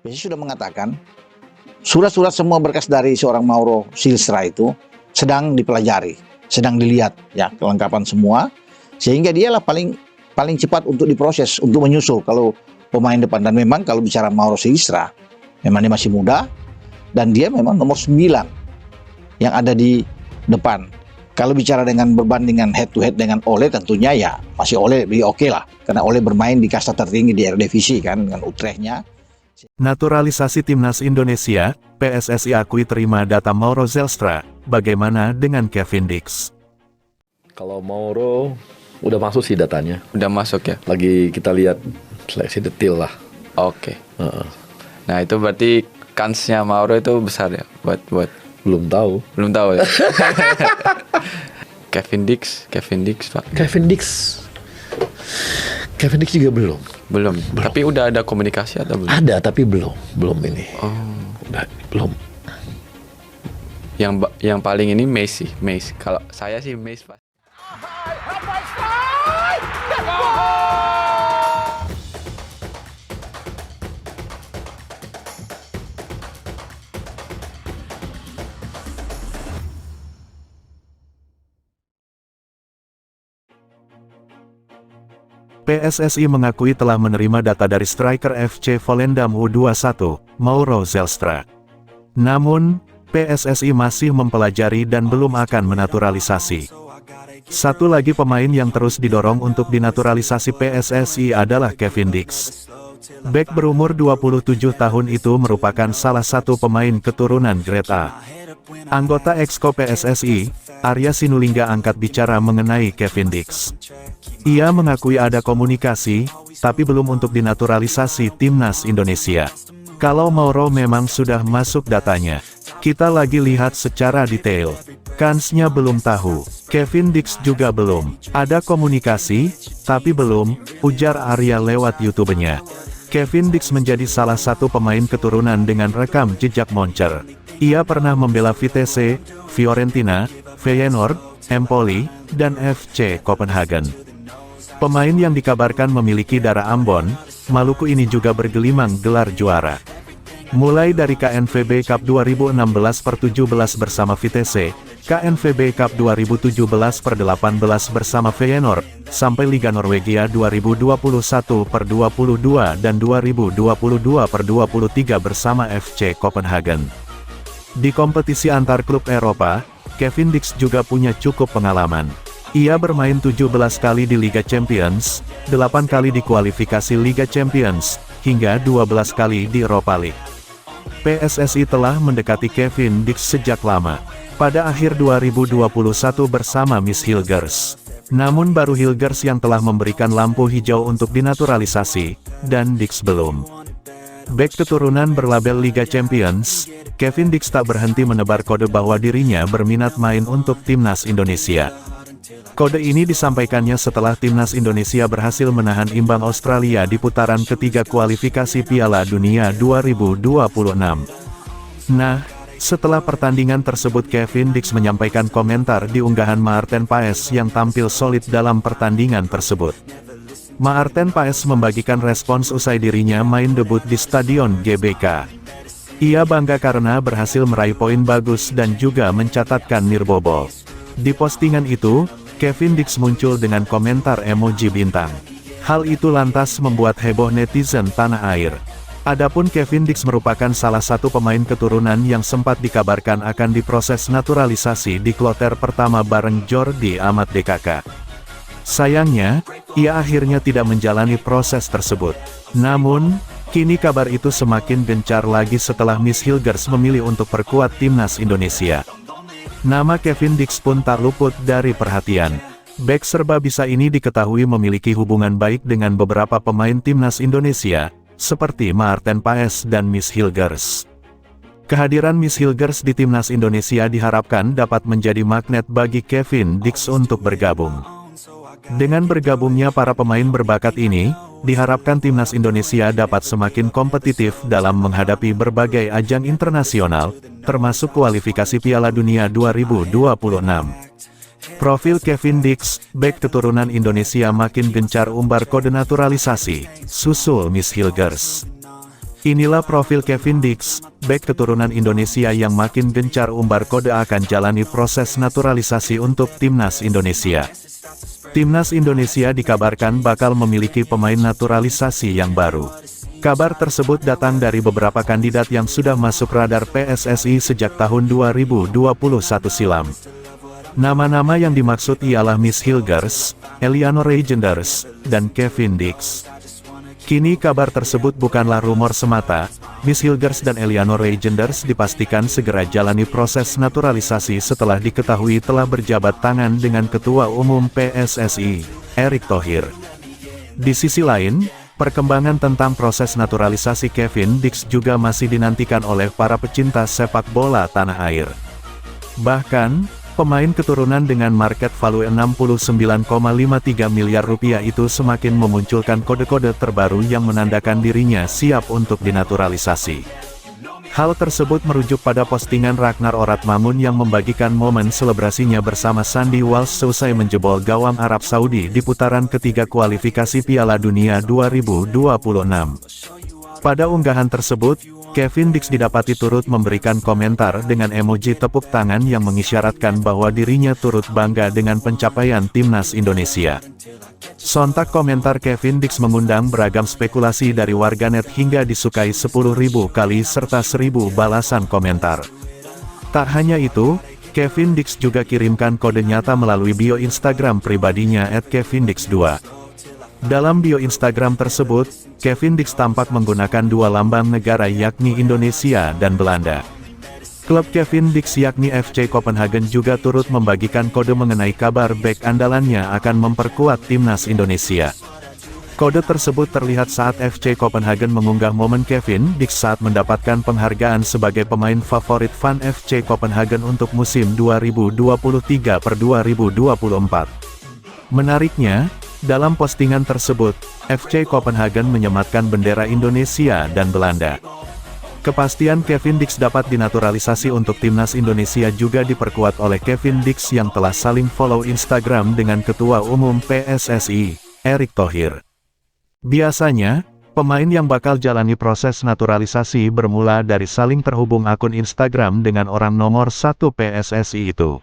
PSSI sudah mengatakan surat-surat semua berkas dari seorang Mauro Silstra itu sedang dipelajari, sedang dilihat ya kelengkapan semua, sehingga dialah paling cepat untuk diproses, untuk menyusul kalau pemain depan. Dan memang kalau bicara Mauro Silstra, memang dia masih muda dan dia memang nomor 9 yang ada di depan. Kalau bicara dengan berbandingan head to head dengan Ole, tentunya ya masih Ole lebih oke lah, karena Ole bermain di kasta tertinggi di Eredivisie kan dengan Utrechtnya. Naturalisasi Timnas Indonesia, PSSI akui terima data Mauro Zelstra. Bagaimana dengan Kevin Dix? Kalau Mauro udah masuk sih datanya. Udah masuk ya? Lagi kita lihat seleksi detail lah. Oke. Nah itu berarti kansnya Mauro itu besar ya buat Belum tahu. belum tahu ya. Kevin Dix Pak. Kevin Dix juga belum. Belum. Tapi udah ada komunikasi atau belum? Ada tapi belum ini. Udah belum. Yang paling ini Messi. Kalau saya sih Messi Pak. PSSI mengakui telah menerima data dari striker FC Volendam U21, Mauro Zelstra. Namun, PSSI masih mempelajari dan belum akan menaturalisasi. Satu lagi pemain yang terus didorong untuk dinaturalisasi PSSI adalah Kevin Dix. Bek berumur 27 tahun itu merupakan salah satu pemain keturunan Grade A. Anggota Exco PSSI, Arya Sinulinga angkat bicara mengenai Kevin Dix. Ia mengakui ada komunikasi, tapi belum untuk dinaturalisasi Timnas Indonesia. Kalau Mauro memang sudah masuk datanya. Kita lagi lihat secara detail. Kansnya belum tahu. Kevin Dix juga belum. Ada komunikasi, tapi belum, ujar Arya lewat YouTube-nya. Kevin Dix menjadi salah satu pemain keturunan dengan rekam jejak moncer. Ia pernah membela Vitesse, Fiorentina, Feyenoord, Empoli, dan FC Copenhagen. Pemain yang dikabarkan memiliki darah Ambon, Maluku ini juga bergelimang gelar juara. Mulai dari KNVB Cup 2016/17 bersama Vitesse, KNVB Cup 2017/18 bersama Feyenoord, sampai Liga Norwegia 2021/22 dan 2022/23 bersama FC Copenhagen. Di kompetisi antar klub Eropa, Kevin Dix juga punya cukup pengalaman. Ia bermain 17 kali di Liga Champions, 8 kali di kualifikasi Liga Champions, hingga 12 kali di Europa League. PSSI telah mendekati Kevin Dix sejak lama. Pada akhir 2021 bersama Miss Hilgers. Namun baru Hilgers yang telah memberikan lampu hijau untuk dinaturalisasi, dan Dix belum. Bek keturunan berlabel Liga Champions, Kevin Dix tak berhenti menebar kode bahwa dirinya berminat main untuk Timnas Indonesia. Kode ini disampaikannya setelah Timnas Indonesia berhasil menahan imbang Australia di putaran ketiga kualifikasi Piala Dunia 2026. Nah, setelah pertandingan tersebut Kevin Dix menyampaikan komentar di unggahan Maarten Paes yang tampil solid dalam pertandingan tersebut. Maarten Paes membagikan respons usai dirinya main debut di Stadion GBK. Ia bangga karena berhasil meraih poin bagus dan juga mencatatkan nirbobol. Di postingan itu, Kevin Dix muncul dengan komentar emoji bintang. Hal itu lantas membuat heboh netizen tanah air. Adapun Kevin Dix merupakan salah satu pemain keturunan yang sempat dikabarkan akan diproses naturalisasi di kloter pertama bareng Jordi Amat DKK. Sayangnya, ia akhirnya tidak menjalani proses tersebut. Namun, kini kabar itu semakin gencar lagi setelah Miss Hilgers memilih untuk perkuat Timnas Indonesia. Nama Kevin Dix pun tak luput dari perhatian. Bek serba bisa ini diketahui memiliki hubungan baik dengan beberapa pemain Timnas Indonesia, seperti Maarten Paes dan Miss Hilgers. Kehadiran Miss Hilgers di Timnas Indonesia diharapkan dapat menjadi magnet bagi Kevin Dix untuk bergabung. Dengan bergabungnya para pemain berbakat ini, diharapkan Timnas Indonesia dapat semakin kompetitif dalam menghadapi berbagai ajang internasional, termasuk kualifikasi Piala Dunia 2026. Profil Kevin Dix, bek keturunan Indonesia makin gencar umbar kode naturalisasi, susul Miss Hilgers. Inilah profil Kevin Dix, bek keturunan Indonesia yang makin gencar umbar kode akan jalani proses naturalisasi untuk Timnas Indonesia. Timnas Indonesia dikabarkan bakal memiliki pemain naturalisasi yang baru. Kabar tersebut datang dari beberapa kandidat yang sudah masuk radar PSSI sejak tahun 2021 silam. Nama-nama yang dimaksud ialah Miss Hilgers, Eliano Reijenders, dan Kevin Dix. Kini kabar tersebut bukanlah rumor semata, Miss Hilgers dan Eliano Reijenders dipastikan segera jalani proses naturalisasi setelah diketahui telah berjabat tangan dengan Ketua Umum PSSI, Erick Thohir. Di sisi lain, perkembangan tentang proses naturalisasi Kevin Dix juga masih dinantikan oleh para pecinta sepak bola tanah air. Bahkan, pemain keturunan dengan market value 69,53 miliar rupiah itu semakin memunculkan kode-kode terbaru yang menandakan dirinya siap untuk dinaturalisasi. Hal tersebut merujuk pada postingan Ragnar Oratmangun yang membagikan momen selebrasinya bersama Sandy Walsh seusai menjebol gawang Arab Saudi di putaran ketiga kualifikasi Piala Dunia 2026. Pada unggahan tersebut, Kevin Dix didapati turut memberikan komentar dengan emoji tepuk tangan yang mengisyaratkan bahwa dirinya turut bangga dengan pencapaian Timnas Indonesia. Sontak komentar Kevin Dix mengundang beragam spekulasi dari warganet hingga disukai 10.000 kali serta 1.000 balasan komentar. Tak hanya itu, Kevin Dix juga kirimkan kode nyata melalui bio Instagram pribadinya @kevindix2. Dalam bio Instagram tersebut, Kevin Dix tampak menggunakan dua lambang negara yakni Indonesia dan Belanda. Klub Kevin Dix yakni FC Copenhagen juga turut membagikan kode mengenai kabar bek andalannya akan memperkuat Timnas Indonesia. Kode tersebut terlihat saat FC Copenhagen mengunggah momen Kevin Dix saat mendapatkan penghargaan sebagai pemain favorit fan FC Copenhagen untuk musim 2023/2024. Menariknya, dalam postingan tersebut, FC Copenhagen menyematkan bendera Indonesia dan Belanda. Kepastian Kevin Dix dapat dinaturalisasi untuk Timnas Indonesia juga diperkuat oleh Kevin Dix yang telah saling follow Instagram dengan Ketua Umum PSSI, Erick Thohir. Biasanya, pemain yang bakal jalani proses naturalisasi bermula dari saling terhubung akun Instagram dengan orang nomor 1 PSSI itu.